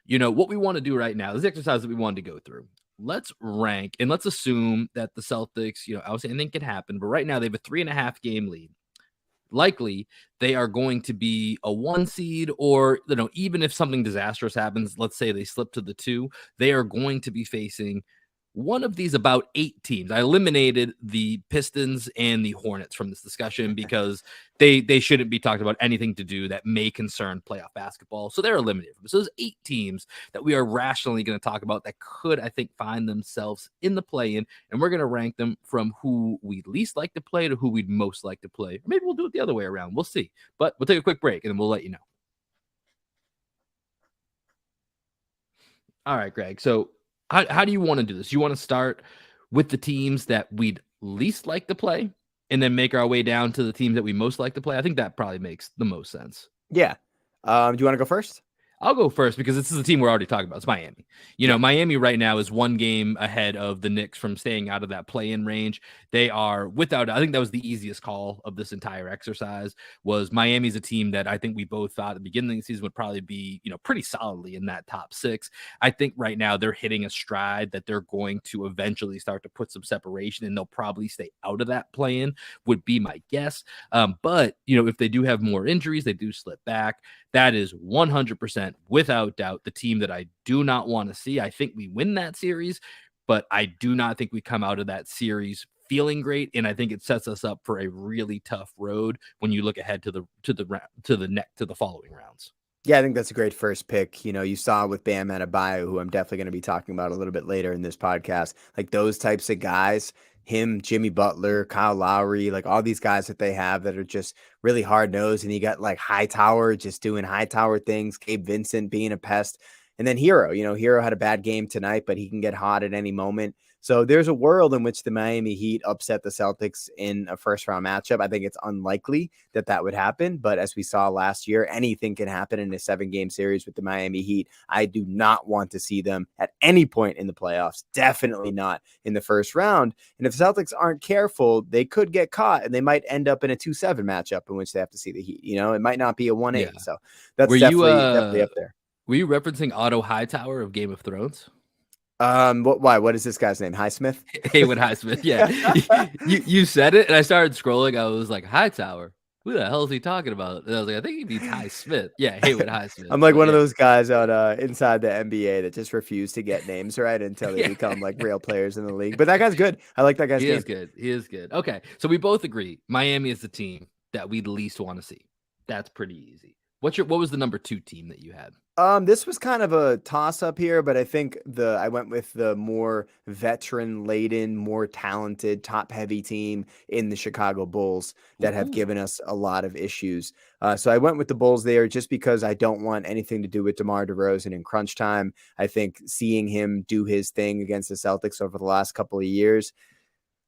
what we want to do right now, this exercise that we wanted to go through. Let's rank and let's assume that the Celtics, obviously anything can happen, but right now they have a 3.5 game lead. Likely they are going to be a 1 seed, or even if something disastrous happens, let's say they slip to the 2, they are going to be facing one of these about 8 teams. I eliminated the Pistons and the Hornets from this discussion because they shouldn't be talked about anything to do that may concern playoff basketball. So they're eliminated. So there's 8 teams that we are rationally going to talk about that could, I think, find themselves in the play-in, and we're going to rank them from who we'd least like to play to who we'd most like to play. Or maybe we'll do it the other way around. We'll see. But we'll take a quick break, and then we'll let you know. All right, Greg. So how do you want to do this? You want to start with the teams that we'd least like to play and then make our way down to the teams that we most like to play? I think that probably makes the most sense. Yeah. Do you want to go first? I'll go first because this is a team we're already talking about. It's Miami. Miami right now is 1 game ahead of the Knicks from staying out of that play-in range. They are I think that was the easiest call of this entire exercise, was Miami's a team that I think we both thought at the beginning of the season would probably be, pretty solidly in that top 6. I think right now they're hitting a stride that they're going to eventually start to put some separation, and they'll probably stay out of that play-in, would be my guess. But, if they do have more injuries, they do slip back. That is 100% without doubt the team that I do not want to see. I think we win that series, but I do not think we come out of that series feeling great, and I think it sets us up for a really tough road when you look ahead to the following rounds. Yeah, I think that's a great first pick. You saw with Bam Adebayo, who I'm definitely going to be talking about a little bit later in this podcast, like those types of guys, him, Jimmy Butler, Kyle Lowry, like all these guys that they have that are just really hard-nosed. And you got like Hightower just doing Hightower things, Gabe Vincent being a pest. And then Hero, Hero had a bad game tonight, but he can get hot at any moment. So there's a world in which the Miami Heat upset the Celtics in a first-round matchup. I think it's unlikely that would happen, but as we saw last year, anything can happen in a 7-game series with the Miami Heat. I do not want to see them at any point in the playoffs, definitely not in the first round. And if the Celtics aren't careful, they could get caught, and they might end up in a 2-7 matchup in which they have to see the Heat. It might not be a 1-8, yeah. So that's definitely up there. Were you referencing Otto Hightower of Game of Thrones? Why? What is this guy's name? Highsmith? Haywood Highsmith. Yeah. you said it, and I started scrolling. I was like, Hightower. Who the hell is he talking about? And I was like, I think he means Highsmith. Yeah, Haywood Highsmith. I'm like one of those guys on inside the NBA that just refuse to get names right until they become like real players in the league. But that guy's good. I like that guy's game. He is good. Okay, so we both agree Miami is the team that we'd least want to see. That's pretty easy. What was the number 2 team that you had? This was kind of a toss-up here, but I think I went with the more veteran-laden, more talented, top-heavy team in the Chicago Bulls that have given us a lot of issues. So I went with the Bulls there just because I don't want anything to do with DeMar DeRozan in crunch time. I think seeing him do his thing against the Celtics over the last couple of years,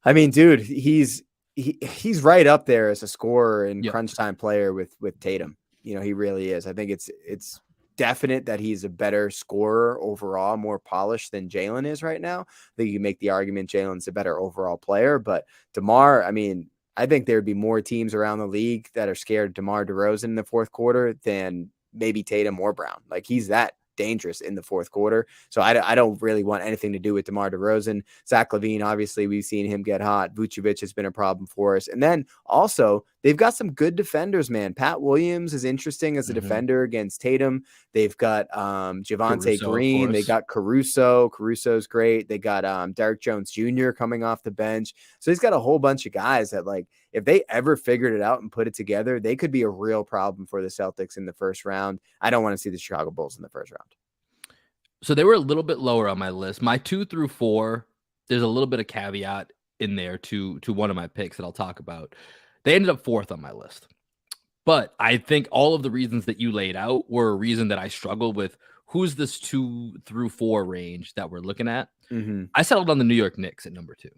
I mean, dude, he's right up there as a scorer and crunch time player with Tatum. He really is. I think it's definite that he's a better scorer overall, more polished than Jalen is right now. I think you can make the argument Jalen's a better overall player, but DeMar, I mean, I think there'd be more teams around the league that are scared of DeMar DeRozan in the fourth quarter than maybe Tatum or Brown. Like he's that dangerous in the fourth quarter. So I don't really want anything to do with DeMar DeRozan. Zach LaVine, obviously we've seen him get hot. Vucevic has been a problem for us. And then also they've got some good defenders, man. Pat Williams is interesting as a defender against Tatum. They've got Javonte Green. They got Caruso. Caruso's great. They got Derrick Jones Jr. coming off the bench. So he's got a whole bunch of guys that, like, if they ever figured it out and put it together, they could be a real problem for the Celtics in the first round. I don't want to see the Chicago Bulls in the first round. So they were a little bit lower on my list. My 2 through 4, there's a little bit of caveat in there to one of my picks that I'll talk about. They ended up 4th on my list. But I think all of the reasons that you laid out were a reason that I struggled with who's this 2 through 4 range that we're looking at. I settled on the New York Knicks at number 2.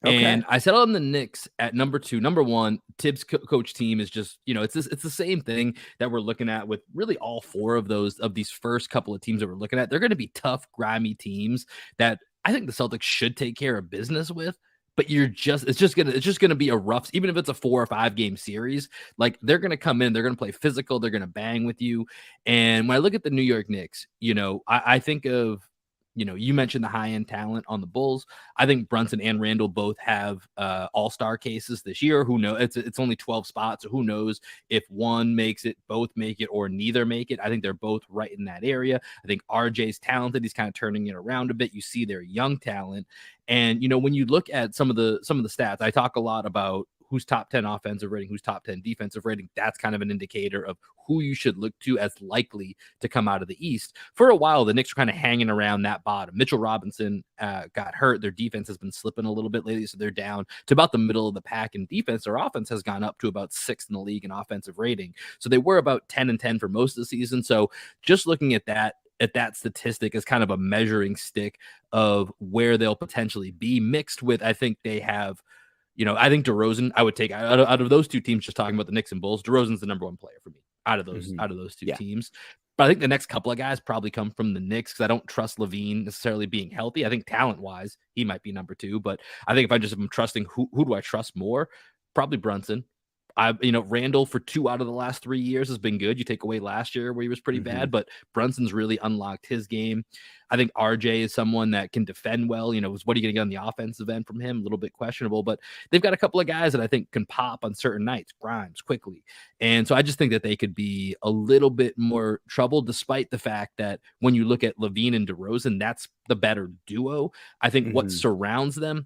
Okay. And I settled on the Knicks at number 2. Number 1, Tibbs coach team is just, it's the same thing that we're looking at with really all 4 of these first couple of teams that we're looking at. They're going to be tough, grimy teams that I think the Celtics should take care of business with. but it's just gonna be a rough, even if it's a 4 or 5 game series, like they're gonna come in, they're gonna play physical, they're gonna bang with you. And when I look at the New York Knicks, I think of, you mentioned the high end talent on the Bulls. I think Brunson and Randall both have all-star cases this year. Who knows? It's only 12 spots, so who knows if one makes it, both make it, or neither make it. I think they're both right in that area. I think RJ's talented. He's kind of turning it around a bit. You see their young talent. And when you look at some of the stats, I talk a lot about who's top 10 offensive rating, who's top 10 defensive rating. That's kind of an indicator of who you should look to as likely to come out of the East. For a while, the Knicks were kind of hanging around that bottom. Mitchell Robinson got hurt. Their defense has been slipping a little bit lately, so they're down to about the middle of the pack in defense. Their offense has gone up to about 6th in the league in offensive rating. So they were about 10-10 for most of the season. So just looking at that statistic as kind of a measuring stick of where they'll potentially be, mixed with, I think they have, I think DeRozan, I would take out of those two teams, just talking about the Knicks and Bulls, DeRozan's the number one player for me out of those two teams. But I think the next couple of guys probably come from the Knicks, because I don't trust LaVine necessarily being healthy. I think talent-wise, he might be number 2. But I think if I'm trusting, who do I trust more? Probably Brunson. Randall for 2 out of the last 3 years has been good. You take away last year where he was pretty bad, but Brunson's really unlocked his game. I think RJ is someone that can defend well. What are you going to get on the offensive end from him? A little bit questionable, but they've got a couple of guys that I think can pop on certain nights, Grimes quickly. And so I just think that they could be a little bit more trouble, despite the fact that when you look at LaVine and DeRozan, that's the better duo. I think what surrounds them,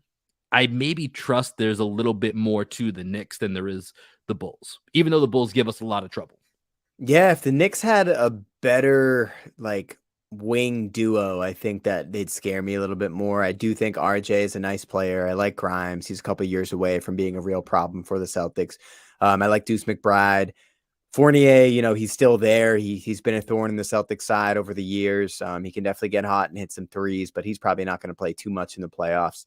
I maybe trust there's a little bit more to the Knicks than there is the Bulls, even though the Bulls give us a lot of trouble. Yeah, if the Knicks had a better wing duo, I think that they'd scare me a little bit more. I do think RJ is a nice player. I like Grimes. He's a couple years away from being a real problem for the Celtics. I like Deuce McBride. Fournier, he's still there. He's been a thorn in the Celtics side over the years. He can definitely get hot and hit some threes, but he's probably not going to play too much in the playoffs.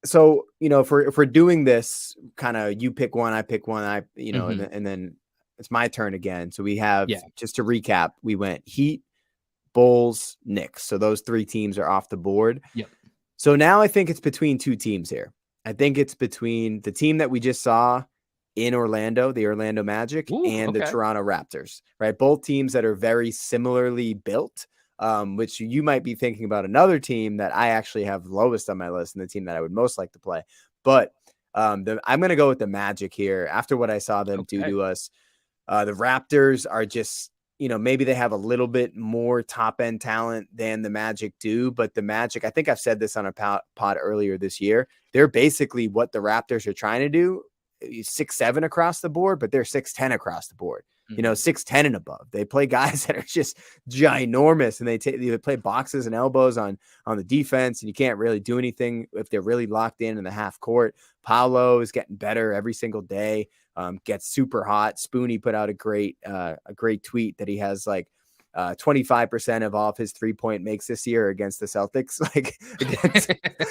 So, if we're doing this kind of, you pick one, I pick one, and then it's my turn again. So we have, just to recap, we went Heat, Bulls, Knicks. So those 3 teams are off the board. Yep. So now I think it's between 2 teams here. I think it's between the team that we just saw in Orlando, the Orlando Magic, and the Toronto Raptors, right? Both teams that are very similarly built. Which you might be thinking about another team that I actually have lowest on my list, and the team that I would most like to play. But I'm going to go with the Magic here. After what I saw them do to us, the Raptors are just, maybe they have a little bit more top-end talent than the Magic do, but the Magic, I think I've said this on a pod earlier this year, they're basically what the Raptors are trying to do, 6'7" across the board, but they're 6'10" across the board. 6'10" and above. They play guys that are just ginormous, and they play boxes and elbows on the defense, and you can't really do anything if they're really locked in the half court. Paolo is getting better every single day. Gets super hot. Spoonie put out a great tweet that he has 25% of all of his 3-point makes this year against the Celtics.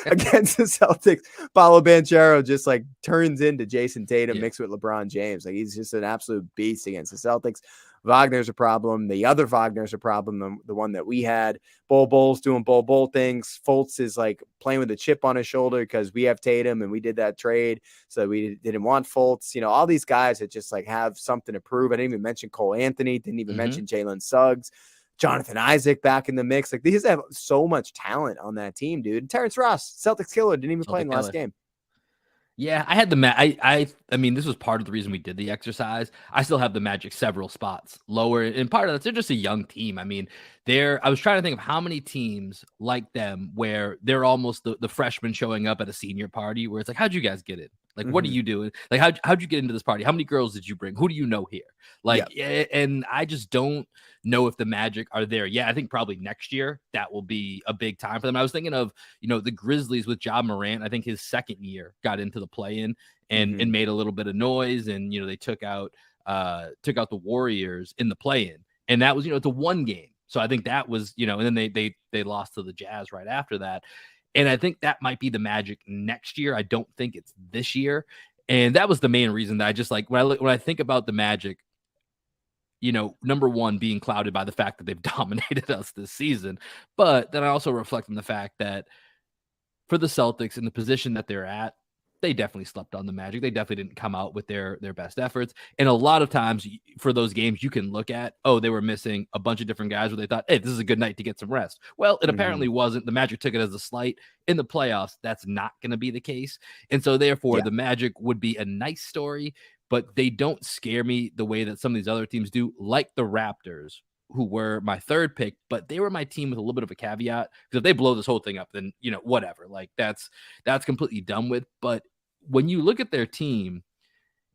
Against the Celtics, Paolo Banchero just turns into Jason Tatum mixed with LeBron James. He's just an absolute beast against the Celtics. Wagner's a problem. The other Wagner's a problem. The one that we had. Bull's doing Bull things. Fultz is playing with a chip on his shoulder because we have Tatum and we did that trade, so we didn't want Fultz. All these guys that just have something to prove. I didn't even mention Cole Anthony. Didn't even mention Jalen Suggs. Jonathan Isaac back in the mix. These have so much talent on that team, dude. Terrence Ross, Celtics killer, didn't even play in the last game. Yeah, I had the I mean, this was part of the reason we did the exercise. I still have the Magic several spots lower, and part of that, they're just a young team. I mean, I was trying to think of how many teams like them where they're almost the freshmen showing up at a senior party where it's how'd you guys get in? What are you doing? How'd you get into this party? How many girls did you bring? Who do you know here? And I just don't know if the Magic are there. Yeah, I think probably next year that will be a big time for them. I was thinking of, the Grizzlies with Ja Morant. I think his second year got into the play-in and made a little bit of noise. And, they took out the Warriors in the play-in. And that was, it's a 1 game. So I think that was, and then they lost to the Jazz right after that. And I think that might be the Magic next year. I don't think it's this year. And that was the main reason that I just when I think about the Magic, number one, being clouded by the fact that they've dominated us this season. But then I also reflect on the fact that for the Celtics in the position that they're at, they definitely slept on the Magic. They definitely didn't come out with their best efforts. And a lot of times for those games, you can look at, oh, they were missing a bunch of different guys where they thought, hey, this is a good night to get some rest. Well, it apparently wasn't. The Magic took it as a slight. In the playoffs, that's not going to be the case. And so therefore, the Magic would be a nice story, but they don't scare me the way that some of these other teams do, like the Raptors, who were my third pick, but they were my team with a little bit of a caveat, because if they blow this whole thing up, then, whatever, like that's completely done with. But when you look at their team,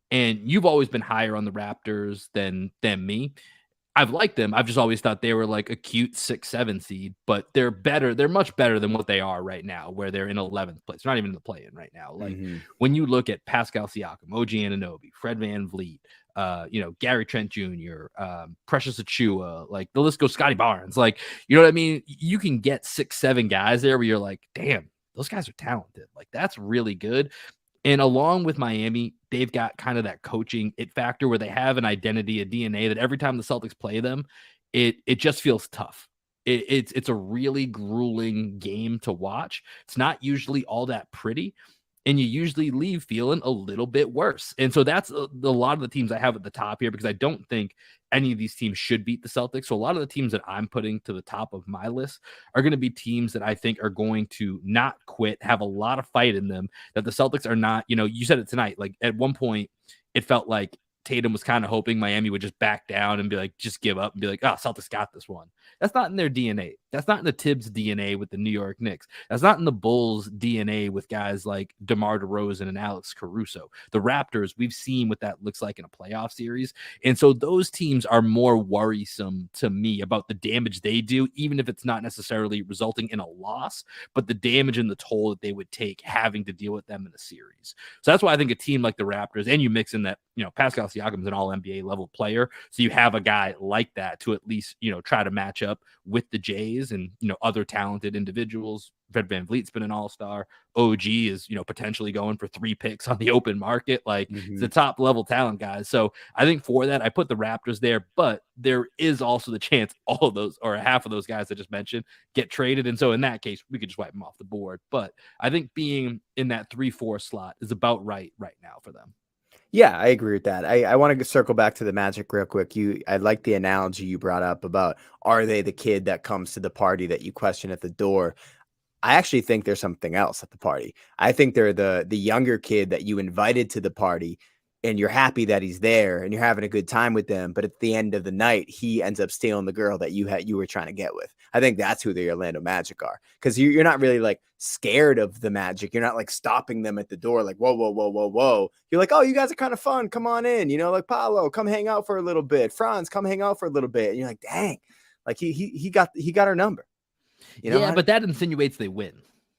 and you've always been higher on the Raptors than me, I've liked them. I've just always thought they were like a cute 6-7 seed, but they're better. They're much better than what they are right now, where they're in 11th place. They're not even in the play-in right now. Like when you look at Pascal Siakam, OG Anunoby, Fred VanVleet, Gary Trent Jr., Precious Achua, like the list goes, Scotty Barnes. Like, you know what I mean? You can get 6-7 guys there where you're like, damn, those guys are talented. Like, that's really good. And along with Miami, they've got kind of that coaching it factor where they have an identity, a DNA that every time the Celtics play them, it just feels tough. It's a really grueling game to watch. It's not usually all that pretty, and you usually leave feeling a little bit worse. And so that's a lot of the teams I have at the top here, because I don't think any of these teams should beat the Celtics. So a lot of the teams that I'm putting to the top of my list are going to be teams that I think are going to not quit, have a lot of fight in them, that the Celtics are not, you said it tonight. Like at one point, it felt like Tatum was kind of hoping Miami would just back down and be like, just give up and be like, oh, Celtics got this one. That's not in their DNA. That's not in the Tibbs DNA with the New York Knicks. That's not in the Bulls DNA with guys like DeMar DeRozan and Alex Caruso. The Raptors, we've seen what that looks like in a playoff series. And so those teams are more worrisome to me about the damage they do, even if it's not necessarily resulting in a loss, but the damage and the toll that they would take having to deal with them in a series. So that's why I think a team like the Raptors, and you mix in that, Pascal Siakam's an all NBA level player. So you have a guy like that to at least, try to match up with the Jays and, other talented individuals. Fred VanVleet's been an all-star. OG is, potentially going for 3 picks on the open market. Like it's the top level talent guys. So I think for that, I put the Raptors there, but there is also the chance all of those, or half of those guys I just mentioned, get traded. And so in that case, we could just wipe them off the board. But I think being in that 3-4 slot is about right now for them. Yeah, I agree with that. I want to circle back to the Magic real quick. I like the analogy you brought up about, are they the kid that comes to the party that you question at the door? I actually think there's something else at the party. I think they're the younger kid that you invited to the party, and you're happy that he's there and you're having a good time with them. But at the end of the night, he ends up stealing the girl that you were trying to get with. I think that's who the Orlando Magic are, because you're not really like scared of the Magic. You're not like stopping them at the door like, whoa, whoa, whoa, whoa, whoa. You're like, oh, you guys are kind of fun. Come on in. Like Paolo, come hang out for a little bit. Franz, come hang out for a little bit. And you're like, dang, like he got our number. Yeah, but that insinuates they win.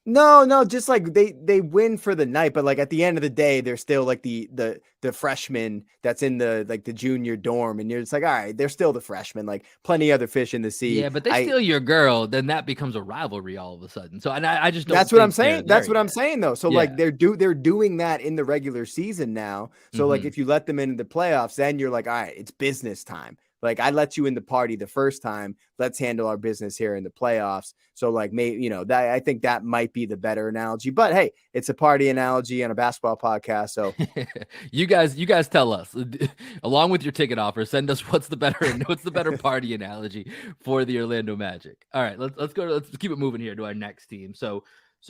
No, just like they win for the night, but like at the end of the day, they're still like the freshman that's in the junior dorm, and you're just like, all right, they're still the freshmen, like plenty other fish in the sea. Yeah, but they steal your girl, then that becomes a rivalry all of a sudden. So, and I just don't. That's what I'm saying. That's what I'm saying though. So yeah. like they're doing that in the regular season now. So like if you let them into the playoffs, then you're like, all right, it's business time. Like I let you in the party the first time. Let's handle our business here in the playoffs. So like maybe, that I think that might be the better analogy, but hey, it's a party analogy on a basketball podcast. So you guys tell us along with your ticket offer, send us what's the better party analogy for the Orlando Magic. All right, let's keep it moving here to our next team. So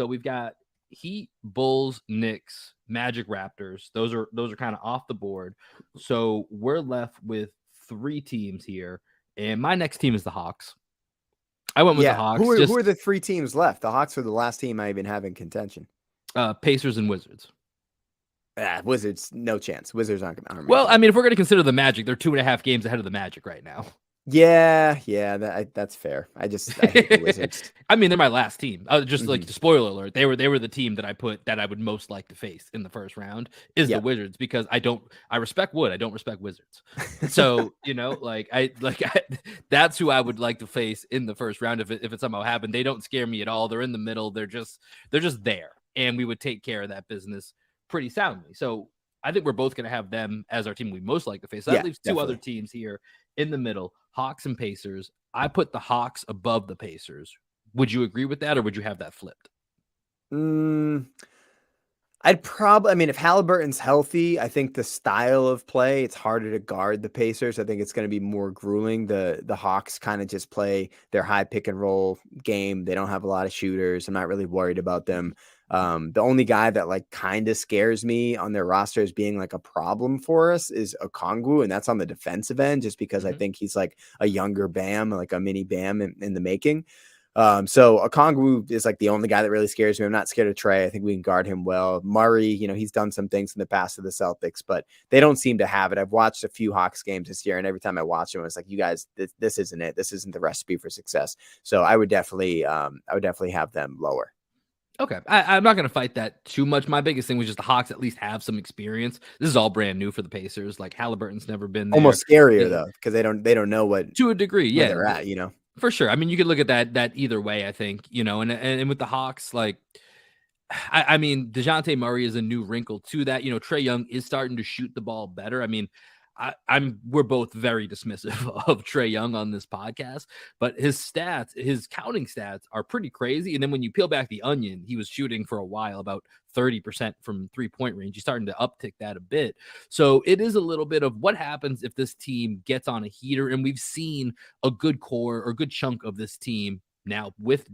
we've got Heat, Bulls, Knicks, Magic, Raptors. Those are kind of off the board. So we're left with 3 teams here, and my next team is the Hawks. I went with the Hawks. Who are the 3 teams left? The Hawks are the last team I even have in contention. Pacers and Wizards. Wizards, no chance. Wizards aren't going to. Well, I mean, if we're going to consider the Magic, they're 2.5 games ahead of the Magic right now. Yeah, that's fair. I hate the Wizards. I mean, they're my last team. Just like the spoiler alert, they were the team that I would most like to face in the first round is the Wizards, because I respect Wood. I don't respect Wizards. So that's who I would like to face in the first round if it somehow happened. They don't scare me at all. They're in the middle. They're just there, and we would take care of that business pretty soundly. So I think we're both going to have them as our team we most like to face. So that leaves 2 other teams here in the middle, Hawks and Pacers. I put the Hawks above the Pacers. Would you agree with that, or would you have that flipped? I mean, if Halliburton's healthy, I think the style of play, it's harder to guard the Pacers. I think it's going to be more grueling. The Hawks kind of just play their high pick and roll game. They don't have a lot of shooters. I'm not really worried about them. The only guy that like kind of scares me on their roster as being like a problem for us is Okongwu, and that's on the defensive end, just because I think he's like a younger Bam, like a mini Bam in the making. So Okongwu is like the only guy that really scares me. I'm not scared of Trey. I think we can guard him well. Murray, he's done some things in the past to the Celtics, but they don't seem to have it. I've watched a few Hawks games this year, and every time I watch them, it's like, you guys, this isn't it. This isn't the recipe for success. So I would definitely have them lower. Okay. I'm not going to fight that too much. My biggest thing was just the Hawks at least have some experience. This is all brand new for the Pacers. Like Halliburton's never been there. Almost scarier though, because they don't know what to a degree. Yeah, they're at, For sure. I mean, you could look at that either way, I think, and with the Hawks, like, I mean, DeJounte Murray is a new wrinkle to that. Trae Young is starting to shoot the ball better. I mean, we're both very dismissive of Trae Young on this podcast, but his counting stats are pretty crazy. And then when you peel back the onion, he was shooting for a while about 30% from 3-point range. He's starting to uptick that a bit. So it is a little bit of what happens if this team gets on a heater. And we've seen a good core or a good chunk of this team now with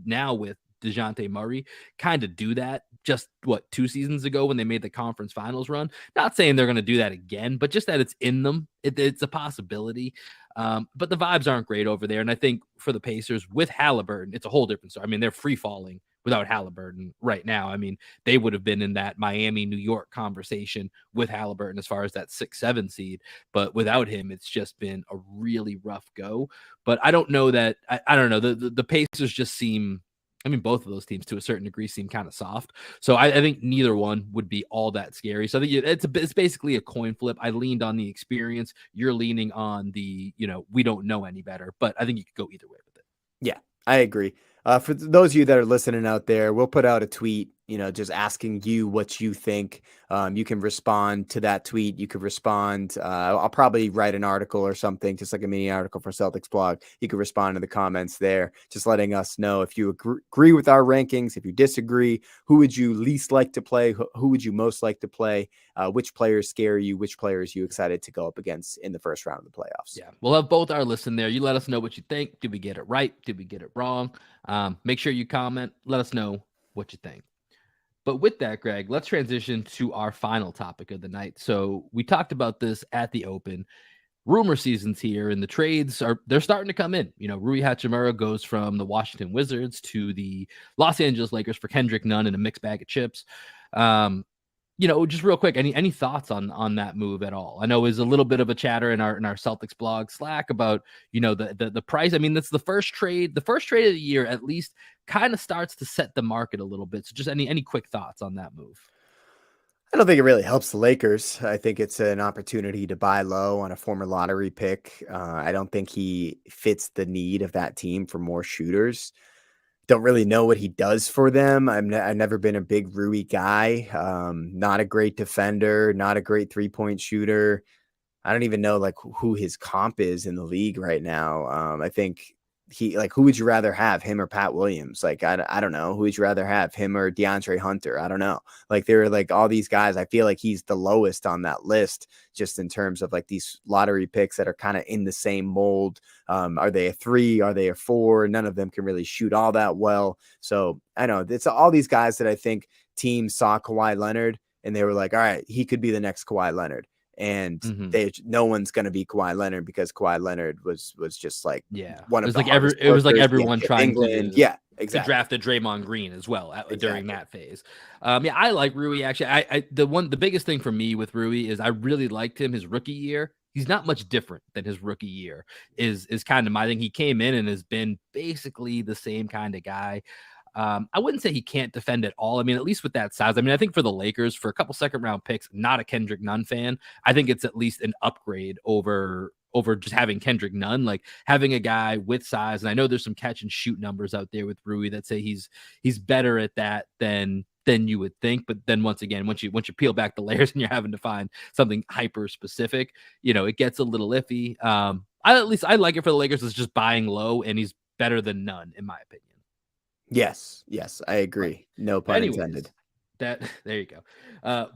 DeJounte Murray kind of do that just 2 seasons ago when they made the conference finals run. Not saying they're going to do that again, but just that it's in them. It's a possibility. But the vibes aren't great over there. And I think for the Pacers with Halliburton, it's a whole different story. I mean, they're free falling without Halliburton right now. I mean, they would have been in that Miami, New York conversation with Halliburton as far as that 6-7 seed. But without him, it's just been a really rough go. But I don't know that I don't know. The Pacers just seem, I mean, both of those teams to a certain degree seem kind of soft. So I think neither one would be all that scary. So I think it's basically a coin flip. I leaned on the experience. You're leaning on the, we don't know any better, but I think you could go either way with it. Yeah, I agree. For those of you that are listening out there, we'll put out a tweet, just asking you what you think. You can respond to that tweet. You could respond. I'll probably write an article or something, just like a mini article for Celtics blog. You could respond to the comments there, just letting us know if you agree with our rankings, if you disagree, who would you least like to play? Who would you most like to play? Which players scare you? Which players are you excited to go up against in the first round of the playoffs? Yeah, we'll have both our lists in there. You let us know what you think. Did we get it right? Did we get it wrong? Make sure you comment. Let us know what you think. But with that, Greg, let's transition to our final topic of the night. So we talked about this at the Open. Rumor season's here, and the trades they're starting to come in. Rui Hachimura goes from the Washington Wizards to the Los Angeles Lakers for Kendrick Nunn and a mixed bag of chips. Just real quick, any thoughts on that move at all? I know it was a little bit of a chatter in our Celtics blog Slack about, the price. I mean, that's the first trade of the year, at least kind of starts to set the market a little bit. So just any quick thoughts on that move? I don't think it really helps the Lakers. I think it's an opportunity to buy low on a former lottery pick. I don't think he fits the need of that team for more shooters. Don't really know what he does for them. I've never been a big Rui guy. Not a great defender, not a great 3-point shooter. I don't even know like who his comp is in the league right now. I think who would you rather have, him or Pat Williams? Like, I don't know. Who would you rather have, him or DeAndre Hunter? I don't know. Like, there are like all these guys. I feel like he's the lowest on that list, just in terms of like these lottery picks that are kind of in the same mold. Are they a 3? Are they a 4? None of them can really shoot all that well. So I know it's all these guys that I think teams saw Kawhi Leonard and they were like, all right, he could be the next Kawhi Leonard. And no one's going to be Kawhi Leonard because Kawhi Leonard was just like, one of the it was like everyone trying England. To draft a Draymond Green as well during that phase. I like Rui actually. The biggest thing for me with Rui is I really liked him his rookie year. He's not much different than his rookie year is kind of my thing. He came in and has been basically the same kind of guy. I wouldn't say he can't defend at all. I mean, at least with that size. I mean, I think for the Lakers, for a couple second-round picks, not a Kendrick Nunn fan, I think it's at least an upgrade over just having Kendrick Nunn, like having a guy with size. And I know there's some catch and shoot numbers out there with Rui that say he's better at that than you would think. But then once again, once you peel back the layers and you're having to find something hyper specific, it gets a little iffy. I like it for the Lakers. It's just buying low, and he's better than Nunn, in my opinion. Yes, I Right. agree. No But pun anyways, intended. that there you go.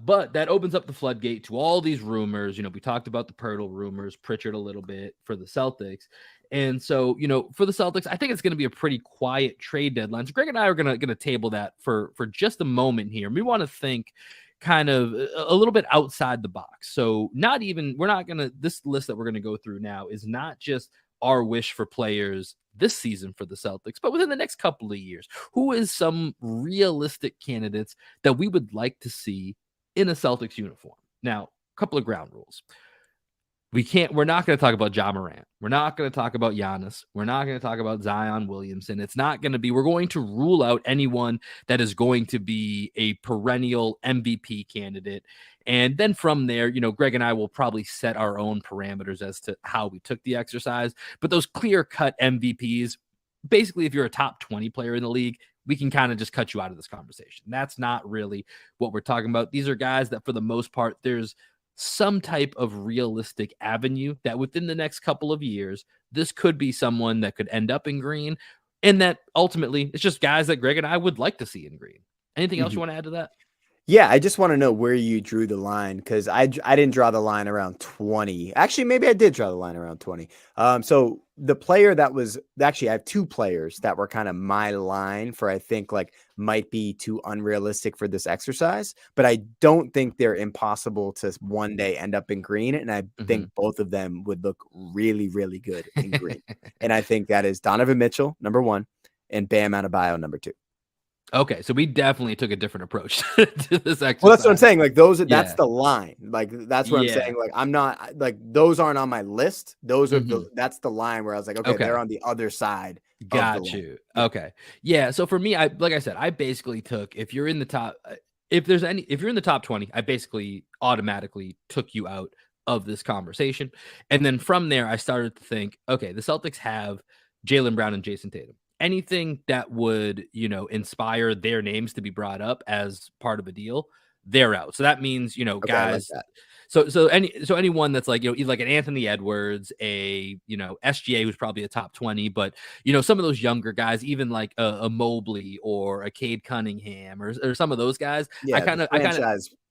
But that opens up the floodgate to all these rumors. We talked about the Pirtle rumors, Pritchard a little bit for the Celtics. And so, for the Celtics, I think it's going to be a pretty quiet trade deadline. So Greg and I are going to table that for just a moment here. We want to think kind of a little bit outside the box. So this list that we're going to go through now is not just our wish for players this season for the Celtics, but within the next couple of years. Who is some realistic candidates that we would like to see in a Celtics uniform? Now, a couple of ground rules. We're not going to talk about Ja Morant. We're not going to talk about Giannis. We're not going to talk about Zion Williamson. We're going to rule out anyone that is going to be a perennial MVP candidate. And then from there, Greg and I will probably set our own parameters as to how we took the exercise. But those clear cut MVPs, basically, if you're a top 20 player in the league, we can kind of just cut you out of this conversation. That's not really what we're talking about. These are guys that, for the most part, there's some type of realistic avenue that within the next couple of years, this could be someone that could end up in green. And that ultimately, it's just guys that Greg and I would like to see in green. Anything else you want to add to that? Yeah, I just want to know where you drew the line, because I didn't draw the line around 20. Actually, maybe I did draw the line around 20. So the player that was actually, I have two players that were kind of my line for, I think, like, might be too unrealistic for this exercise, but I don't think they're impossible to one day end up in green. And I think both of them would look really, really good in green. And I think that is Donovan Mitchell, number one, and Bam Adebayo, number two. Okay, so we definitely took a different approach to this exercise. Well, that's what I'm saying. Like, that's the line. Like, that's what I'm saying. Like, I'm not like, those aren't on my list. Those are that's the line where I was like, okay, they're on the other side. Got you. Yeah. Okay. Yeah. So for me, like I said, I basically took, if you're in the top 20, I basically automatically took you out of this conversation. And then from there, I started to think, okay, the Celtics have Jaylen Brown and Jason Tatum. Anything that would, inspire their names to be brought up as part of a deal, they're out. So that means, guys. Like Anyone that's like, like an Anthony Edwards, SGA, who's probably a top 20, but some of those younger guys, even like a Mobley or a Cade Cunningham or some of those guys, I kind of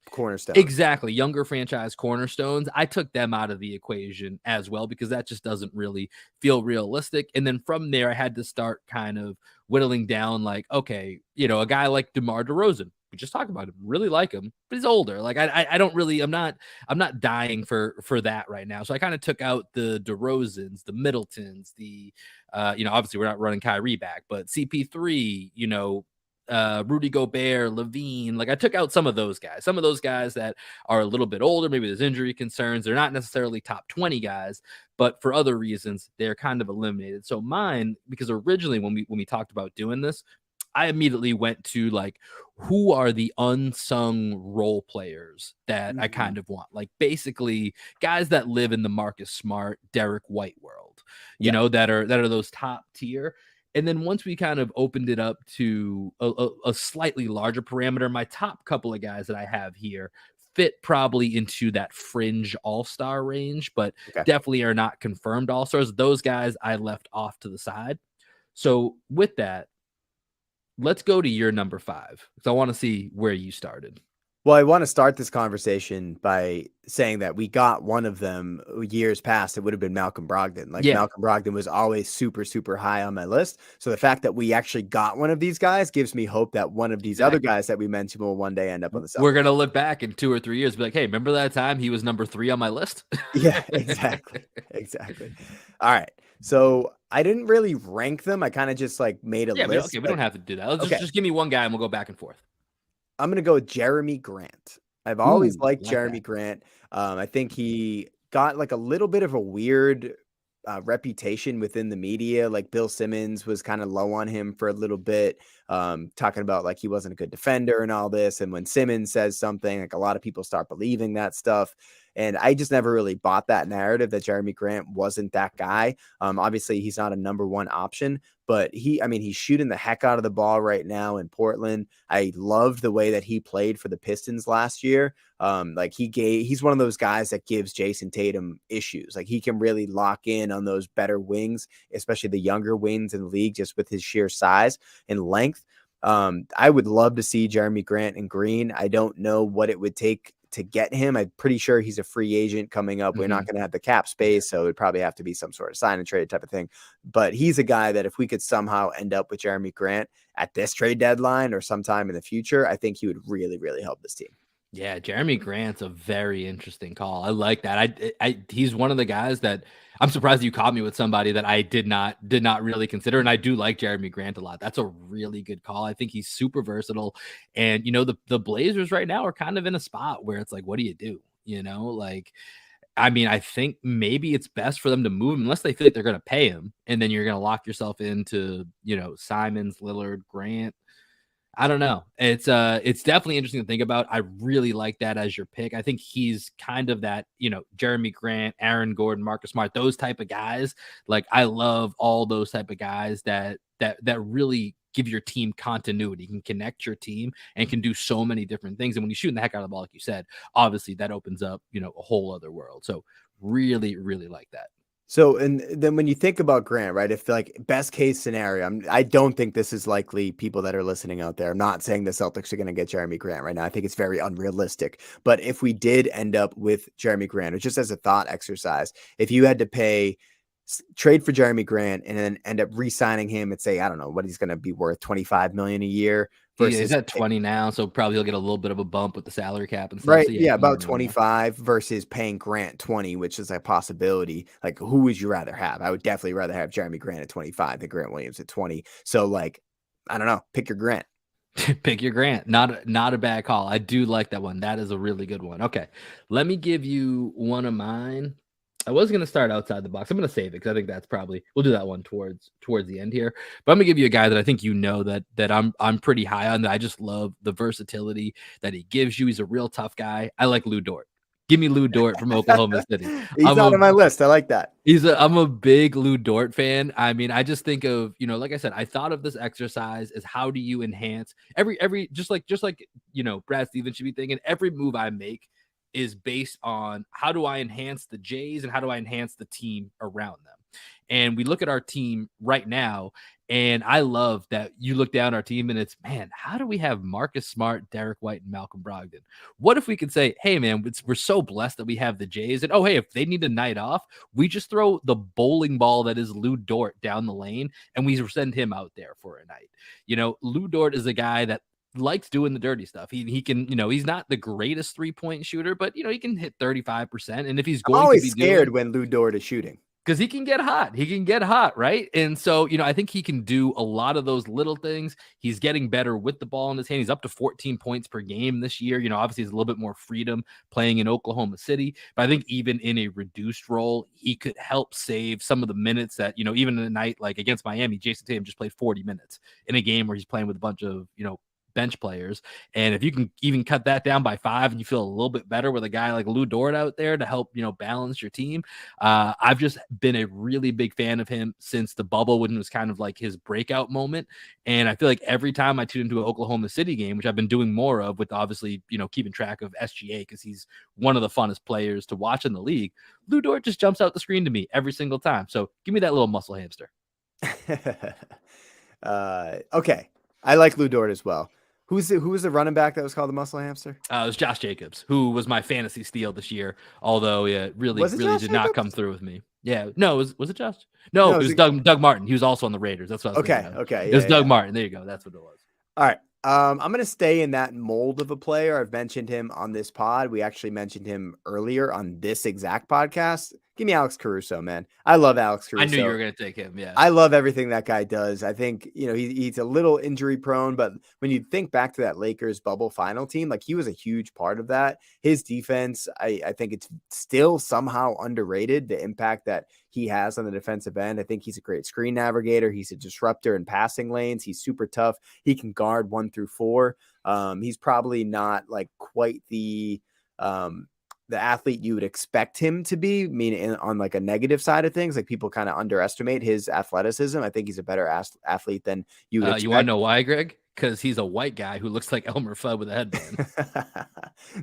cornerstone. Exactly. Younger franchise cornerstones. I took them out of the equation as well, because that just doesn't really feel realistic. And then from there, I had to start kind of whittling down, like, okay, a guy like DeMar DeRozan. We just talked about him, really like him, but he's older. Like, I don't really, I'm not dying for that right now. So I kind of took out the DeRozans, the Middletons, the obviously we're not running Kyrie back, but CP3, Rudy Gobert, Levine. Like, I took out some of those guys that are a little bit older. Maybe there's injury concerns. They're not necessarily top 20 guys, but for other reasons, they're kind of eliminated. So mine, because originally when we talked about doing this, I immediately went to, like, who are the unsung role players that I kind of want? Like, basically guys that live in the Marcus Smart, Derrick White world, that are those top tier. And then once we kind of opened it up to a slightly larger parameter, my top couple of guys that I have here fit probably into that fringe all-star range, but definitely are not confirmed all-stars. Those guys I left off to the side. So with that, let's go to your number 5, because I want to see where you started. Well, I want to start this conversation by saying that we got one of them years past. It would have been Malcolm Brogdon. Malcolm Brogdon was always super, super high on my list. So the fact that we actually got one of these guys gives me hope that one of these other guys that we mentioned will one day end up on the Celtics. We're going to look back in 2 or 3 years and be like, hey, remember that time he was number 3 on my list? Yeah, exactly. All right. So I didn't really rank them. I kind of just like made a list. Okay, we don't have to do that. Let's just give me one guy and we'll go back and forth. I'm going to go with Jeremy Grant. I've always liked Jeremy Grant. I think he got like a little bit of a weird reputation within the media. Like, Bill Simmons was kind of low on him for a little bit, talking about like he wasn't a good defender and all this. And when Simmons says something, like, a lot of people start believing that stuff. And I just never really bought that narrative that Jeremy Grant wasn't that guy. Obviously, he's not a number one option, but he's shooting the heck out of the ball right now in Portland. I loved the way that he played for the Pistons last year. He's one of those guys that gives Jason Tatum issues. Like, he can really lock in on those better wings, especially the younger wings in the league, just with his sheer size and length. I would love to see Jeremy Grant and Green. I don't know what it would take to get him. I'm pretty sure he's a free agent coming up. We're not going to have the cap space, so it'd probably have to be some sort of sign and trade type of thing. But he's a guy that if we could somehow end up with Jeremy Grant at this trade deadline or sometime in the future, I think he would really, really help this team. Yeah, Jeremy Grant's a very interesting call. I like that. He's one of the guys that I'm surprised you caught me with somebody that I did not really consider. And I do like Jeremy Grant a lot. That's a really good call. I think he's super versatile. And the Blazers right now are kind of in a spot where it's like, what do you do? I think maybe it's best for them to move him unless they feel like they're going to pay him. And then you're going to lock yourself into, Simons, Lillard, Grant. I don't know. It's definitely interesting to think about. I really like that as your pick. I think he's kind of that, Jeremy Grant, Aaron Gordon, Marcus Smart, those type of guys. Like, I love all those type of guys that really give your team continuity, can connect your team and can do so many different things. And when you're shooting the heck out of the ball, like you said, obviously that opens up, a whole other world. So really, really like that. So, and then when you think about Grant, right, if like best case scenario, I don't think this is likely, people that are listening out there. I'm not saying the Celtics are going to get Jeremy Grant right now. I think it's very unrealistic. But if we did end up with Jeremy Grant, or just as a thought exercise, if you had to trade for Jeremy Grant and then end up re-signing him and say, I don't know what he's going to be worth, $25 million a year. Versus, he's at 20 now, so probably he'll get a little bit of a bump with the salary cap and stuff. Right. So yeah, about 25 versus paying Grant 20, which is a possibility. Like, who would you rather have? I would definitely rather have Jeremy Grant at 25 than Grant Williams at 20. So, like, I don't know. Pick your Grant. Pick your Grant. Not a bad call. I do like that one. That is a really good one. Okay, let me give you one of mine. I was going to start outside the box. I'm going to save it because I think that's probably, we'll do that one towards the end here. But I'm going to give you a guy that I think that I'm pretty high on, that I just love the versatility that he gives you. He's a real tough guy. I like Lou Dort. Give me Lou Dort from Oklahoma City. He's not on my list. I like that. I'm a big Lou Dort fan. I mean, I just think of, like I said, I thought of this exercise as how do you enhance every just like Brad Stevens should be thinking, every move I make is based on how do I enhance the Jays and how do I enhance the team around them. And we look at our team right now, and I love that you look down our team and it's, man, how do we have Marcus Smart, Derrick White, and Malcolm Brogdon? What if we could say, hey, man, we're so blessed that we have the Jays, and, oh, hey, if they need a night off, we just throw the bowling ball that is Lou Dort down the lane, and we send him out there for a night. Lou Dort is a guy that likes doing the dirty stuff. He can, he's not the greatest 3-point shooter, but he can hit 35%. And if he's going always to be scared when Lou Dort is shooting, because he can get hot, right? And so, I think he can do a lot of those little things. He's getting better with the ball in his hand. He's up to 14 points per game this year. Obviously he's a little bit more freedom playing in Oklahoma City, but I think even in a reduced role, he could help save some of the minutes that, even in a night like against Miami, Jason Tatum just played 40 minutes in a game where he's playing with a bunch of, bench players. And if you can even cut that down by 5 and you feel a little bit better with a guy like Lou Dort out there to help, balance your team. I've just been a really big fan of him since the bubble, when it was kind of like his breakout moment. And I feel like every time I tune into an Oklahoma City game, which I've been doing more of with obviously, keeping track of SGA, because he's one of the funnest players to watch in the league, Lou Dort just jumps out the screen to me every single time. So give me that little muscle hamster. Okay. I like Lou Dort as well. Who was the running back that was called the muscle hamster? It was Josh Jacobs, who was my fantasy steal this year. Although, yeah, really did not come through with me. Yeah, no, was it Josh? No, it was Doug Martin. He was also on the Raiders. That's what I was thinking of. Okay. It was Doug Martin. There you go. That's what it was. All right. I'm going to stay in that mold of a player. I've mentioned him on this pod. We actually mentioned him earlier on this exact podcast. Give me Alex Caruso, man. I love Alex Caruso. I knew you were going to take him, yeah. I love everything that guy does. I think, he's a little injury prone, but when you think back to that Lakers bubble final team, like, he was a huge part of that. His defense, I think it's still somehow underrated, the impact that he has on the defensive end. I think he's a great screen navigator. He's a disruptor in passing lanes. He's super tough. He can guard 1 through 4. He's probably not like quite the the athlete you would expect him to be, meaning on like a negative side of things, like people kind of underestimate his athleticism. I think he's a better athlete than you would expect. You want to know why, Greg? Because he's a white guy who looks like Elmer Fudd with a headband.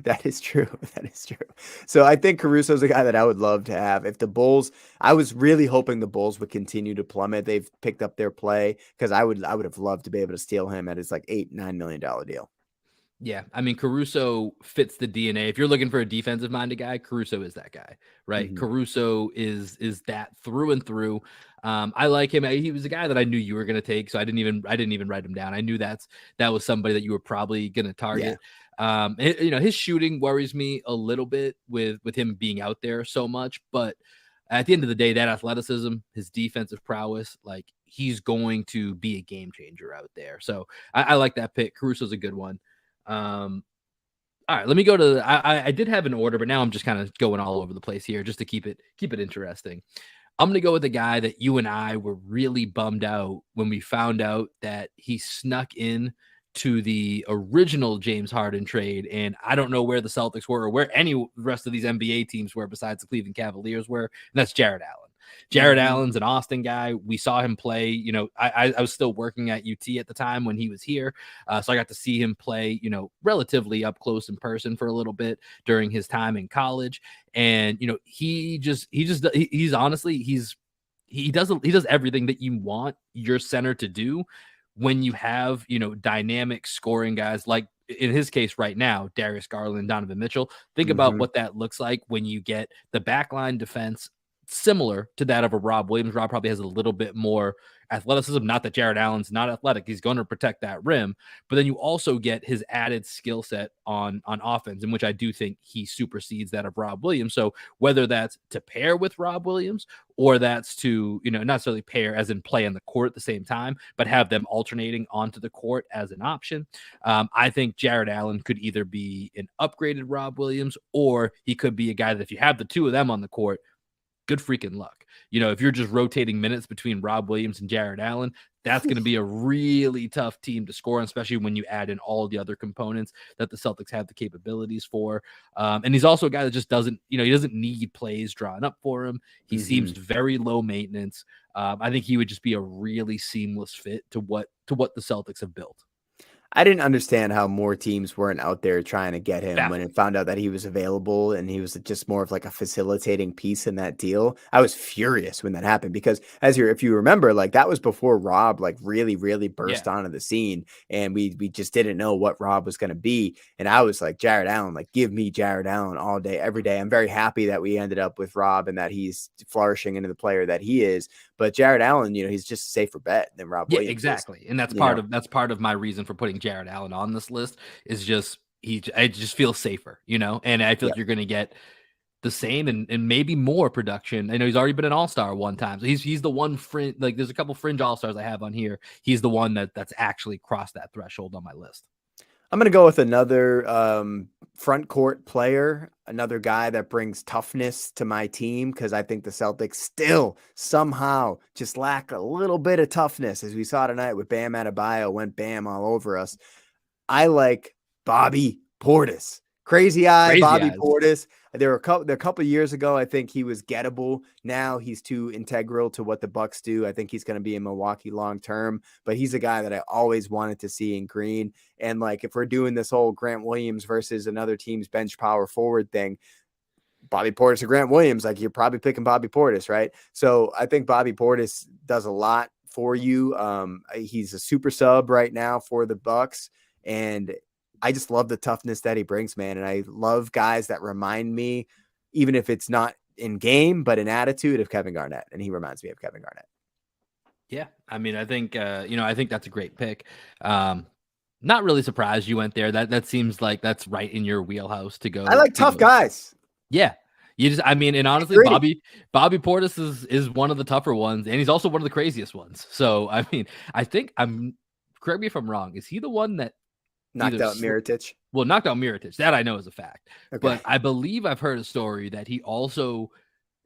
That is true. That is true. So I think Caruso's a guy that I would love to have. If the Bulls, I was really hoping the Bulls would continue to plummet. They've picked up their play because I would have loved to be able to steal him at his like $8-9 million deal. Yeah, I mean, Caruso fits the DNA. If you're looking for a defensive-minded guy, Caruso is that guy, right? Mm-hmm. Caruso is that through and through. I like him. He was a guy that I knew you were going to take, so I didn't even write him down. I knew that was somebody that you were probably going to target. Yeah. His shooting worries me a little bit with him being out there so much, but at the end of the day, that athleticism, his defensive prowess, like he's going to be a game changer out there. So I like that pick. Caruso's a good one. All right, let me go to I did have an order, but now I'm just kind of going all over the place here just to keep it interesting. I'm going to go with a guy that you and I were really bummed out when we found out that he snuck in to the original James Harden trade. And I don't know where the Celtics were or where any rest of these NBA teams were besides the Cleveland Cavaliers were. And that's Jarrett Allen. Jarrett Allen's an Austin guy. We saw him play. I was still working at UT at the time when he was here. So I got to see him play, relatively up close in person for a little bit during his time in college. And, he does everything that you want your center to do when you have, dynamic scoring guys like in his case right now, Darius Garland, Donovan Mitchell. Think about what that looks like when you get the backline defense similar to that of a Rob Williams. Rob probably has a little bit more athleticism. Not that Jarrett Allen's not athletic. He's going to protect that rim. But then you also get his added skill set on offense, in which I do think he supersedes that of Rob Williams. So whether that's to pair with Rob Williams or that's to, not necessarily pair as in play on the court at the same time, but have them alternating onto the court as an option. I think Jarrett Allen could either be an upgraded Rob Williams or he could be a guy that if you have the two of them on the court, good freaking luck. If you're just rotating minutes between Rob Williams and Jarrett Allen, that's going to be a really tough team to score, especially when you add in all the other components that the Celtics have the capabilities for. And he's also a guy that just doesn't need plays drawn up for him. He seems very low maintenance. I think he would just be a really seamless fit to what the Celtics have built. I didn't understand how more teams weren't out there trying to get him when it found out that he was available and he was just more of like a facilitating piece in that deal. I was furious when that happened because if you remember, like that was before Rob like really, really burst onto the scene and we just didn't know what Rob was going to be. And I was like, Jarrett Allen, like give me Jarrett Allen all day, every day. I'm very happy that we ended up with Rob and that he's flourishing into the player that he is. But Jarrett Allen, he's just a safer bet than Rob Williams. Exactly. And that's part of my reason for putting Jarrett Allen on this list is just I just feel safer, and I feel like you're going to get the same and maybe more production. I know he's already been an all-star one time. So he's the one fringe, like there's a couple fringe all-stars I have on here. He's the one that's actually crossed that threshold on my list. I'm going to go with another front court player, another guy that brings toughness to my team because I think the Celtics still somehow just lack a little bit of toughness, as we saw tonight with Bam Adebayo went bam all over us. I like Bobby Portis. Crazy Bobby eyes. Portis. There were a couple of years ago, I think he was gettable. Now he's too integral to what the Bucks do. I think he's going to be in Milwaukee long term, but he's a guy that I always wanted to see in green. And like if we're doing this whole Grant Williams versus another team's bench power forward thing, Bobby Portis or Grant Williams, like you're probably picking Bobby Portis, right? So I think Bobby Portis does a lot for you. He's a super sub right now for the Bucks, and I just love the toughness that he brings, man. And I love guys that remind me, even if it's not in game, but in attitude, of Kevin Garnett. And he reminds me of Kevin Garnett. Yeah. I mean, I think, I think that's a great pick. Not really surprised you went there. That seems like that's right in your wheelhouse to go. I like tough guys. Yeah. And honestly, Bobby Portis is one of the tougher ones. And he's also one of the craziest ones. So, I mean, I think correct me if I'm wrong. Is he the one that knocked out Mirotic? Knocked out Mirotic. That I know is a fact. Okay. But I believe I've heard a story that he also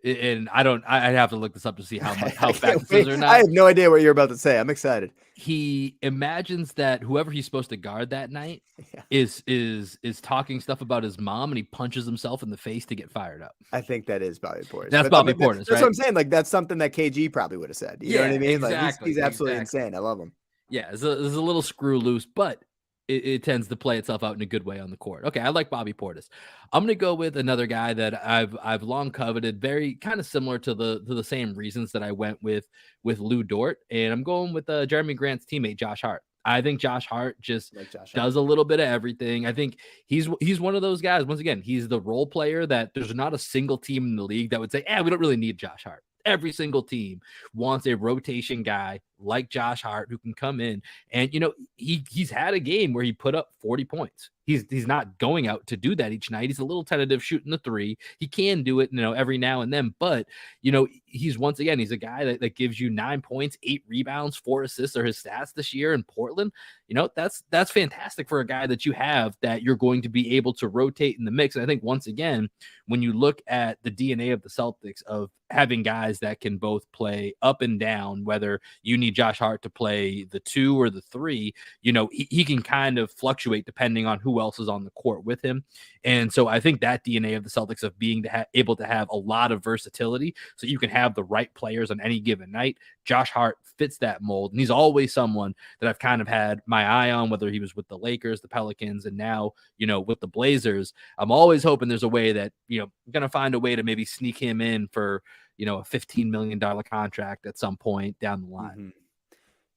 And I'd have to look this up to see how I fact can't this is wait. or I not. have no idea what you're about to say. I'm excited. He imagines that whoever he's supposed to guard that night Yeah. is talking stuff about his mom, and he punches himself in the face to get fired up. I think that is Bobby Portis. That's But I Bobby mean, Portis, that's what right? I'm saying. Like that's something that KG probably would have said. You know what I Yeah, mean? Like he's exactly, absolutely exactly. insane. I love him. Yeah, it's a little screw loose, but it tends to play itself out in a good way on the court. Okay, I like Bobby Portis. I'm gonna go with another guy that I've long coveted, very kind of similar to the same reasons that I went with Lou Dort, and I'm going with Jeremy Grant's teammate Josh Hart. I think Josh Hart just Like Josh Hart. does a little bit of everything. I think he's one of those guys. Once again, he's the role player that there's not a single team in the league that would say, we don't really need Josh Hart. Every single team wants a rotation guy like Josh Hart who can come in and he's had a game where he put up 40 points. He's not going out to do that each night. He's a little tentative shooting the three. He can do it, every now and then, but he's a guy that gives you 9 points, 8 rebounds, 4 assists are his stats this year in Portland. That's fantastic for a guy that you have that you're going to be able to rotate in the mix. And I think once again, when you look at the DNA of the Celtics of having guys that can both play up and down, whether you need Josh Hart to play the 2 or the 3, he can kind of fluctuate depending on who else is on the court with him. And so I think that DNA of the Celtics of being able to have a lot of versatility so you can have the right players on any given night. Josh Hart fits that mold. And he's always someone that I've kind of had my eye on, whether he was with the Lakers, the Pelicans, and now, with the Blazers. I'm always hoping there's a way that, I'm going to find a way to maybe sneak him in for, a $15 million contract at some point down the line. Mm-hmm.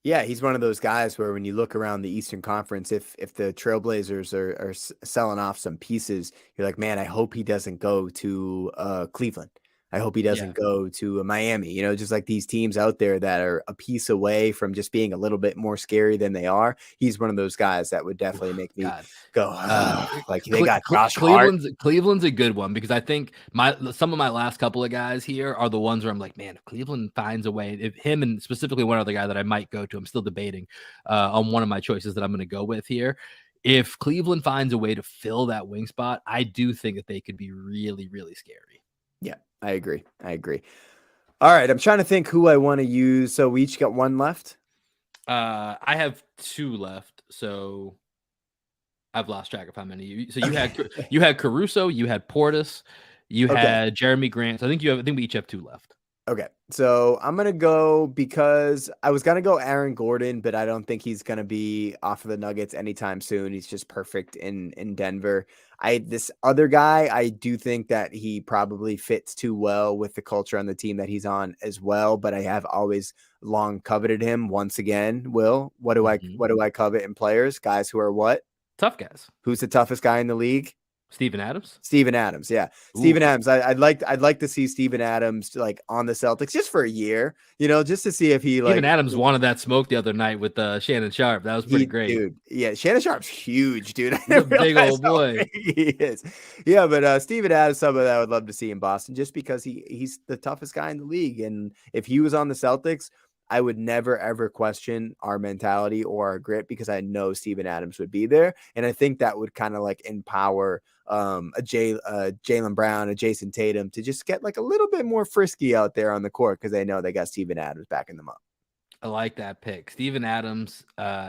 Yeah, he's one of those guys where when you look around the Eastern Conference, if the Trailblazers are selling off some pieces, you're like, man, I hope he doesn't go to Cleveland. I hope he doesn't go to Miami, just like these teams out there that are a piece away from just being a little bit more scary than they are. He's one of those guys that would definitely make me go, like they got Josh Hart. Cleveland's a good one because I think some of my last couple of guys here are the ones where I'm like, man, if Cleveland finds a way, if him and specifically one other guy that I might go to, I'm still debating on one of my choices that I'm going to go with here. If Cleveland finds a way to fill that wing spot, I do think that they could be really, really scary. Yeah, I agree. All right, I'm trying to think who I want to use. So we each got one left? I have 2 left, so I've lost track of how many. So you had Caruso, you had Portis, you had Jeremy Grant. So I think we each have 2 left. Okay, so I'm going to go because I was going to go Aaron Gordon, but I don't think he's going to be off of the Nuggets anytime soon. He's just perfect in Denver. This other guy, I do think that he probably fits too well with the culture on the team that he's on as well, but I have always long coveted him. Once again, Will, what do I covet in players? Guys who are what? Tough guys. Who's the toughest guy in the league? Steven Adams, yeah. Ooh. Steven Adams. I'd like to see Steven Adams like on the Celtics just for a year, just to see if he Steven Adams wanted that smoke the other night with Shannon Sharpe. That was pretty great, dude. Yeah, Shannon Sharpe's huge, dude. He's a big old boy. He is. Yeah, but Steven Adams, someone that I would love to see in Boston, just because he's the toughest guy in the league, and if he was on the Celtics, I would never, ever question our mentality or our grit because I know Steven Adams would be there. And I think that would kind of like empower Jaylen Brown, a Jason Tatum to just get like a little bit more frisky out there on the court because they know they got Steven Adams backing them up. I like that pick. Steven Adams,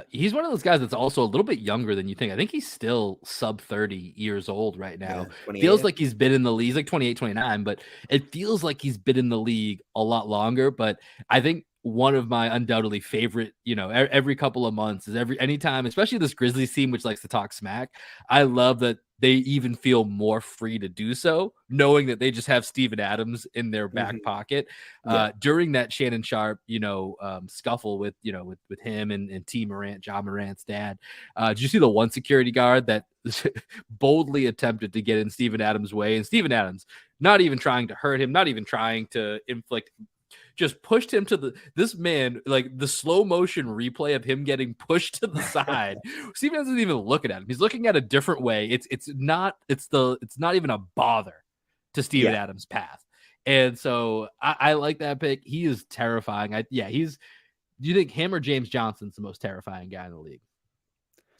he's one of those guys that's also a little bit younger than you think. I think he's still sub 30 years old right now. Yeah, feels like he's been in the league. He's like 28, 29, but it feels like he's been in the league a lot longer. But I think one of my undoubtedly favorite, every couple of months is anytime, especially this Grizzlies team, which likes to talk smack. I love that they even feel more free to do so, knowing that they just have Steven Adams in their back pocket. During that Shannon Sharpe, scuffle with him and T Morant, John Morant's dad. Did you see the one security guard that boldly attempted to get in Steven Adams' way? And Steven Adams, not even trying to hurt him, not even trying to inflict, just pushed him to this man, like the slow motion replay of him getting pushed to the side. Steven doesn't even look at him. He's looking at a different way. It's not even a bother to Steven Adams' path. And so I like that pick. He is terrifying. Do you think him or James Johnson's the most terrifying guy in the league?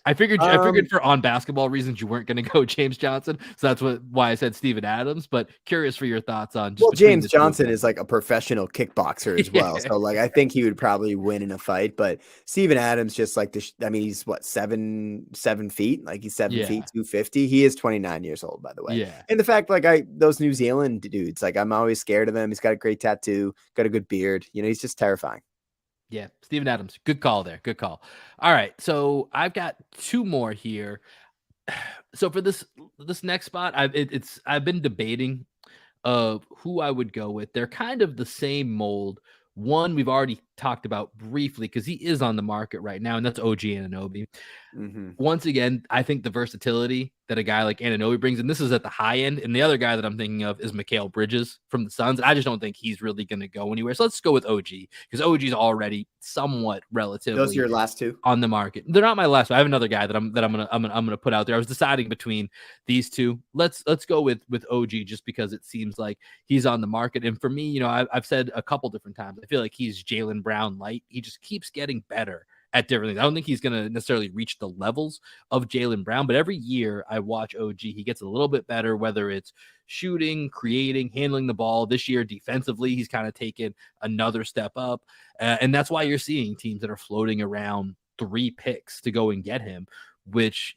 I figured for on basketball reasons you weren't going to go James Johnson, so that's why I said Steven Adams. But curious for your thoughts on just Well, between James the two of Johnson them. is like a professional kickboxer as well. Yeah, So like I think he would probably win in a fight, but Steven Adams just like I mean, he's what, 7 feet? Like he's 7 feet, yeah, 250. He is 29 years old, by the way. yeah, And the fact like those New Zealand dudes, like I'm always scared of them. He's got a great tattoo, got a good beard. He's just terrifying. yeah. Steven Adams, good call there, good call. All right, so I've got two more here. So for this next spot, I've been debating of who I would go with. They're kind of the same mold. One we've already talked about briefly because he is on the market right now, and that's OG Anunoby. Hmm. Once again, I think the versatility that a guy like Anunoby brings, and this is at the high end, and the other guy that I'm thinking of is Mikal Bridges from the Suns. I just don't think he's really going to go anywhere. So let's go with OG because OG's already somewhat Those are relatively your last two? on the market. They're not my last. I have another guy that I'm gonna put out there. I was deciding between these two. Let's go with OG just because it seems like he's on the market. And for me, I've said a couple different times, I feel like he's Jaylen Brown light. He just keeps getting better at different things. I don't think he's going to necessarily reach the levels of Jaylen Brown, but every year I watch OG, he gets a little bit better, whether it's shooting, creating, handling the ball. This year, defensively, he's kind of taken another step up. And that's why you're seeing teams that are floating around 3 picks to go and get him, which,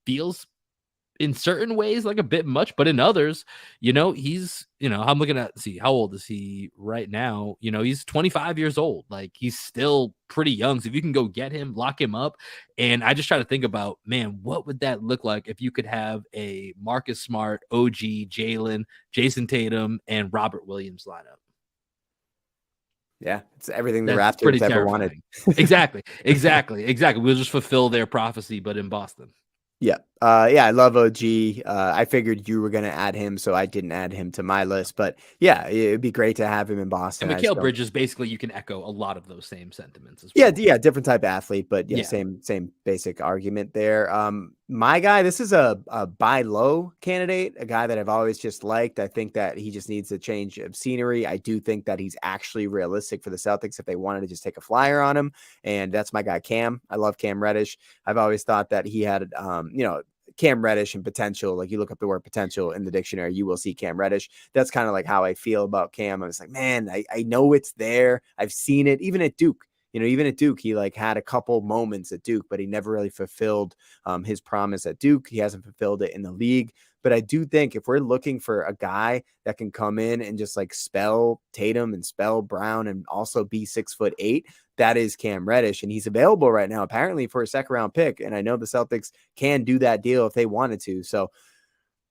feels in certain ways like a bit much, but in others, he's, I'm looking at, see, how old is he right now? He's 25 years old. Like he's still pretty young. So if you can go get him, lock him up. And I just try to think about, man, what would that look like if you could have a Marcus Smart, OG, Jalen, Jason Tatum, and Robert Williams lineup? Yeah, it's everything the That's pretty Raptors ever wanted. terrifying. Exactly. We'll just fulfill their prophecy, but in Boston. Yeah. Yeah, I love OG. I figured you were going to add him, so I didn't add him to my list. But yeah, it'd be great to have him in Boston. And Mikal Bridges, basically, you can echo a lot of those same sentiments as Yeah, well. yeah, different type of athlete, but yeah, Yeah. same basic argument there. My guy, this is a buy low candidate, a guy that I've always just liked. I think that he just needs a change of scenery. I do think that he's actually realistic for the Celtics if they wanted to just take a flyer on him, and that's my guy Cam. I love Cam Reddish. I've always thought that he had, Cam Reddish and potential. Like you look up the word potential in the dictionary, you will see Cam Reddish. That's kind of like how I feel about Cam. I was like, man, I know it's there. I've seen it even at Duke. Even at Duke, he like had a couple moments at Duke, but he never really fulfilled his promise at Duke. He hasn't fulfilled it in the league. But I do think if we're looking for a guy that can come in and just like spell Tatum and spell Brown and also be 6'8", that is Cam Reddish. And he's available right now, apparently for a second round pick. And I know the Celtics can do that deal if they wanted to. So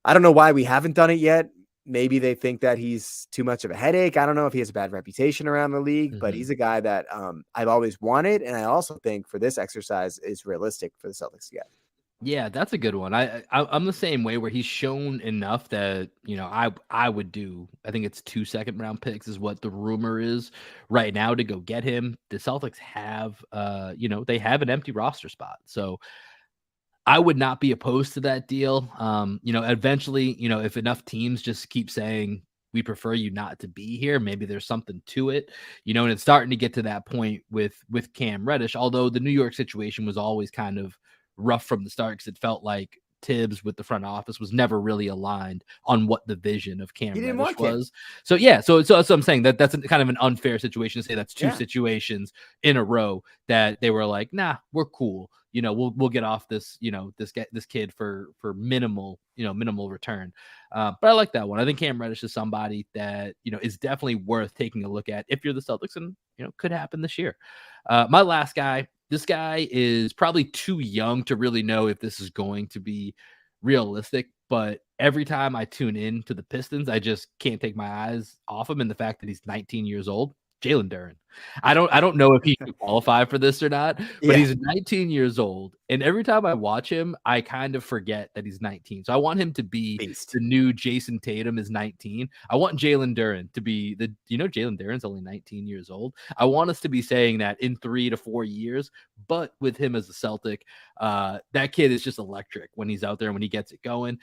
I don't know why we haven't done it yet. Maybe they think that he's too much of a headache. I don't know if he has a bad reputation around the league, but he's a guy that I've always wanted. And I also think for this exercise is realistic for the Celtics to get. Yeah, that's a good one. I'm the same way where he's shown enough that, I would do, I think it's 2 second round picks is what the rumor is right now to go get him. The Celtics have, they have an empty roster spot. So I would not be opposed to that deal. Eventually, if enough teams just keep saying, we prefer you not to be here, maybe there's something to it, and it's starting to get to that point with Cam Reddish, although the New York situation was always kind of rough from the start because it felt like Tibbs with the front office was never really aligned on what the vision of Cam Reddish was. So yeah, so that's what I'm saying, that's kind of an unfair situation to say that's two situations in a row that they were like, nah, we're cool. We'll get off this, this kid for minimal return. But I like that one. I think Cam Reddish is somebody that, is definitely worth taking a look at if you're the Celtics and, could happen this year. My last guy, this guy is probably too young to really know if this is going to be realistic, but every time I tune in to the Pistons, I just can't take my eyes off him and the fact that he's 19 years old. Jalen Duren. I don't know if he should qualify for this or not, but he's 19 years old. And every time I watch him, I kind of forget that he's 19. So I want him to be the new Jason Tatum is 19. I want Jalen Duren to be Jalen Duren's only 19 years old. I want us to be saying that in 3 to 4 years, but with him as a Celtic, that kid is just electric when he's out there and when he gets it going.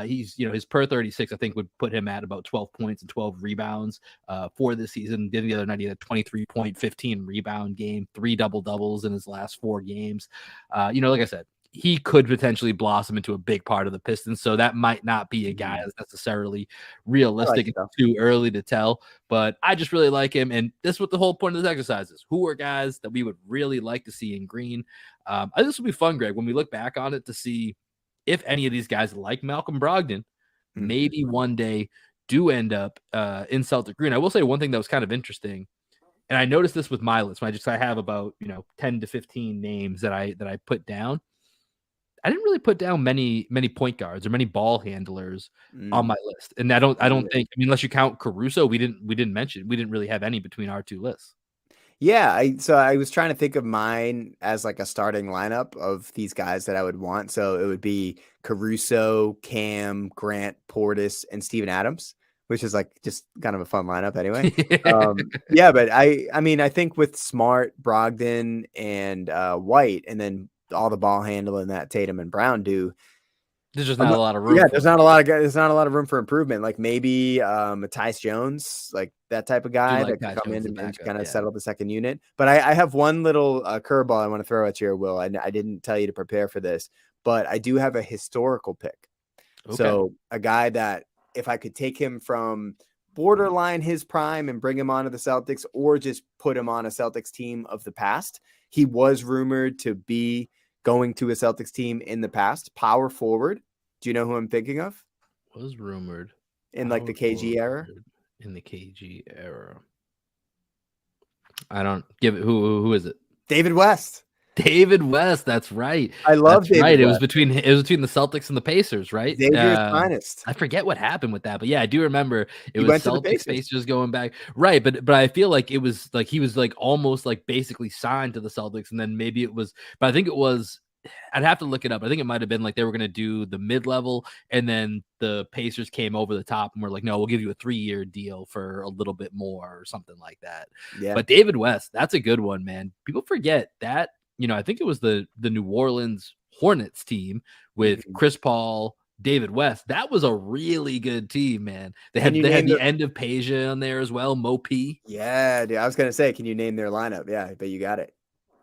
He's, his per 36, I think would put him at about 12 points and 12 rebounds for this season. The other night, he had a 23 point, 15 rebound game, 3 double doubles in his last 4 games. Like I said, he could potentially blossom into a big part of the Pistons. So that might not be a guy that's necessarily realistic. It's too early to tell, but I just really like him. And this is what the whole point of this exercise is. Who are guys that we would really like to see in green? I think this will be fun, Greg, when we look back on it to see if any of these guys like Malcolm Brogdon maybe one day do end up in Celtic green. I will say one thing that was kind of interesting. And I noticed this with my list. I have about 10 to 15 names that I put down. I didn't really put down many point guards or many ball handlers on my list. And I don't think, unless you count Caruso, we didn't really have any between our two lists. Yeah, so I was trying to think of mine as like a starting lineup of these guys that I would want. So it would be Caruso, Cam, Grant, Portis, and Steven Adams, which is like just kind of a fun lineup anyway. Yeah, but I think with Smart, Brogdon, and White, and then all the ball handling that Tatum and Brown do, there's just not a lot of room. Yeah, there's not a lot of room for improvement. Like maybe Tyus Jones, like that type of guy that could come in and kind of settle the second unit. But I have one little curveball I want to throw at you, Will. I didn't tell you to prepare for this, but I do have a historical pick. Okay. So a guy that if I could take him from borderline his prime and bring him onto the Celtics, or just put him on a Celtics team of the past, he was rumored to be going to a Celtics team in the past. Power forward. Do you know who I'm thinking of? Was rumored in like the KG era. In the KG era, I don't give it. Who is it? David West. David West. That's right. I love David West. It was between the Celtics and the Pacers, right? Xavier's finest. I forget what happened with that, but yeah, I do remember it was Celtics Pacers going back, right? But I feel like it was like he was like almost like basically signed to the Celtics, and then maybe it was, but I think it was. I'd have to look it up. I think it might have been like they were going to do the mid-level, and then the Pacers came over the top and were like, no, we'll give you a 3-year deal for a little bit more or something like that. Yeah. But David West, that's a good one, man. People forget that, I think it was the New Orleans Hornets team with Chris Paul, David West. That was a really good team, man. They had the end of Peja on there as well, Mo P. Yeah, dude. I was going to say, can you name their lineup? Yeah, but you got it.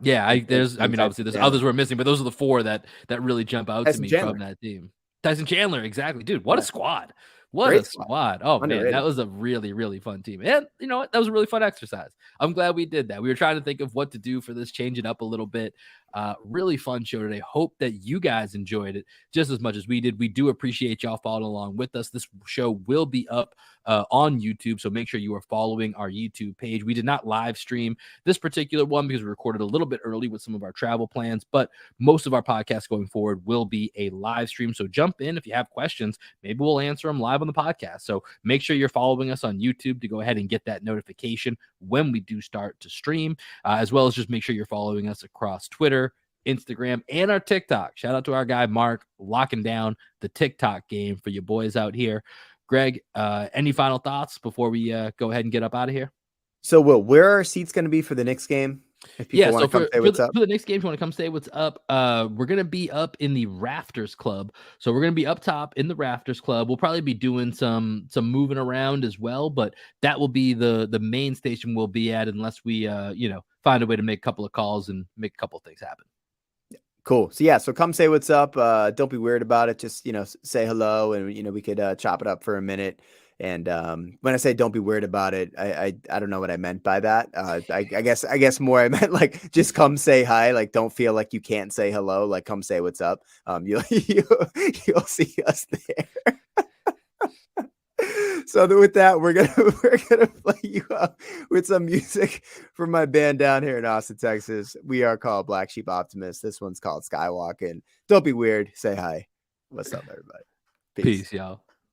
Yeah, obviously there's others we're missing, but those are the 4 that really jump out to me from that team. Tyson Chandler, exactly. Dude, what a squad. What a squad. Oh, man, that was a really, really fun team. And you know what? That was a really fun exercise. I'm glad we did that. We were trying to think of what to do for this, change it up a little bit. Really fun show today. Hope that you guys enjoyed it just as much as we did. We do appreciate y'all following along with us. This show will be up on YouTube, so make sure you are following our YouTube page. We did not live stream this particular one because we recorded a little bit early with some of our travel plans, but most of our podcasts going forward will be a live stream. So jump in if you have questions. Maybe we'll answer them live on the podcast. So make sure you're following us on YouTube to go ahead and get that notification when we do start to stream, as well as just make sure you're following us across Twitter, Instagram, and our TikTok. Shout out to our guy Mark locking down the TikTok game for you boys out here. Greg, any final thoughts before we go ahead and get up out of here? So, Will, where are our seats going to be for the Knicks game? For the next game, if you want to come say what's up, we're going to be up in the Rafters Club. So we're going to be up top in the Rafters Club. We'll probably be doing some moving around as well, but that will be the main station we'll be at unless we, find a way to make a couple of calls and make a couple of things happen. Cool. So, yeah, so come say what's up. Don't be weird about it. Just, say hello, and, we could chop it up for a minute. And when I say don't be weird about it, I don't know what I meant by that. I guess more I meant like just come say hi. Like don't feel like you can't say hello. Like come say what's up. You'll see us there. So with that, we're gonna play you up with some music from my band down here in Austin, Texas. We are called Black Sheep Optimist. This one's called Skywalking. Don't be weird. Say hi. What's up, everybody? Peace y'all.